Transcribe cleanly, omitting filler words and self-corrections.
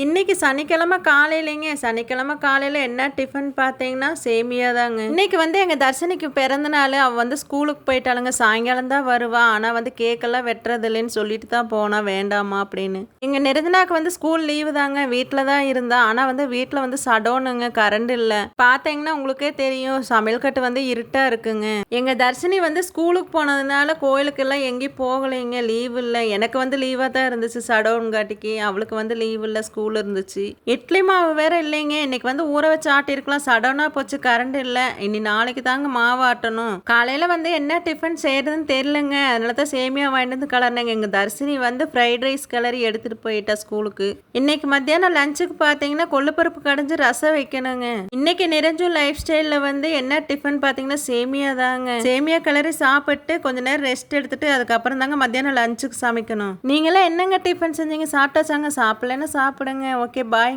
இன்னைக்கு சனிக்கிழமை காலையிலேங்க. சனிக்கிழமை காலையில என்ன டிஃபன் பார்த்தீங்கன்னா, சேமியா தாங்க. இன்னைக்கு வந்து எங்க தர்ஷினிக்கு பிறந்த நாள். அவ வந்து ஸ்கூலுக்கு போயிட்டாளுங்க. சாயங்காலம் தான் வருவா. ஆனா வந்து கேக்கெல்லாம் வெட்டுறது இல்லைன்னு சொல்லிட்டு தான் போனா, வேண்டாமா அப்படின்னு. எங்க நிரஞ்சனாக்கு வந்து ஸ்கூல் லீவு தாங்க. வீட்டில் தான் இருந்தா. ஆனா வந்து வீட்டில் வந்து சடோனுங்க, கரண்ட் இல்லை. பார்த்தீங்கன்னா உங்களுக்கே தெரியும், சமையல் கட்டு வந்து இருட்டா இருக்குங்க. எங்க தர்ஷினி வந்து ஸ்கூலுக்கு போனதுனால கோயிலுக்கெல்லாம் எங்கேயும் போகலைங்க. லீவ் இல்லை. எனக்கு வந்து லீவாக தான் இருந்துச்சு, சடோன் காட்டிக்கு. அவளுக்கு வந்து லீவ் இல்லை, ஸ்கூல் இருந்துச்சு. இட்லி மாவு வேற இல்லைங்க. இன்னைக்கு வந்து ஊற வச்சு ஆட்டிருக்கலாம். சடனா போச்சு, கரண்ட் இல்ல. இனி நாளைக்கு தாங்க மாவு ஆட்டணும். காலையில வந்து என்ன டிஃபன் செய்யறதுன்னு தெரியலங்க. அதனால தான் சேமியா வாங்கிட்டு வந்து கலர்னங்க. எங்க தர்ஷினி வந்து ஃப்ரைட் ரைஸ் கிளறி எடுத்துட்டு போயிட்டா ஸ்கூலுக்கு. இன்னைக்கு மத்தியானம் லஞ்சுக்கு பாத்தீங்கன்னா கொள்ளுப்பருப்பு கடைஞ்சு ரசம் வைக்கணுங்க. இன்னைக்கு நிரஞ்சு லைஃப் ஸ்டைல்ல வந்து என்ன டிஃபன் பாத்தீங்கன்னா சேமியா தாங்க. சேமியா கிளறி சாப்பிட்டு கொஞ்ச நேரம் ரெஸ்ட் எடுத்துட்டு அதுக்கப்புறம் தாங்க மத்தியானம் லஞ்சுக்கு சமைக்கணும். நீங்களாம் என்னங்க டிஃபன் செஞ்சீங்க? சாப்பிட்டாச்சாங்க? சாப்பிடலன்னா சாப்பிடுங்க. ஓகே, பாய்.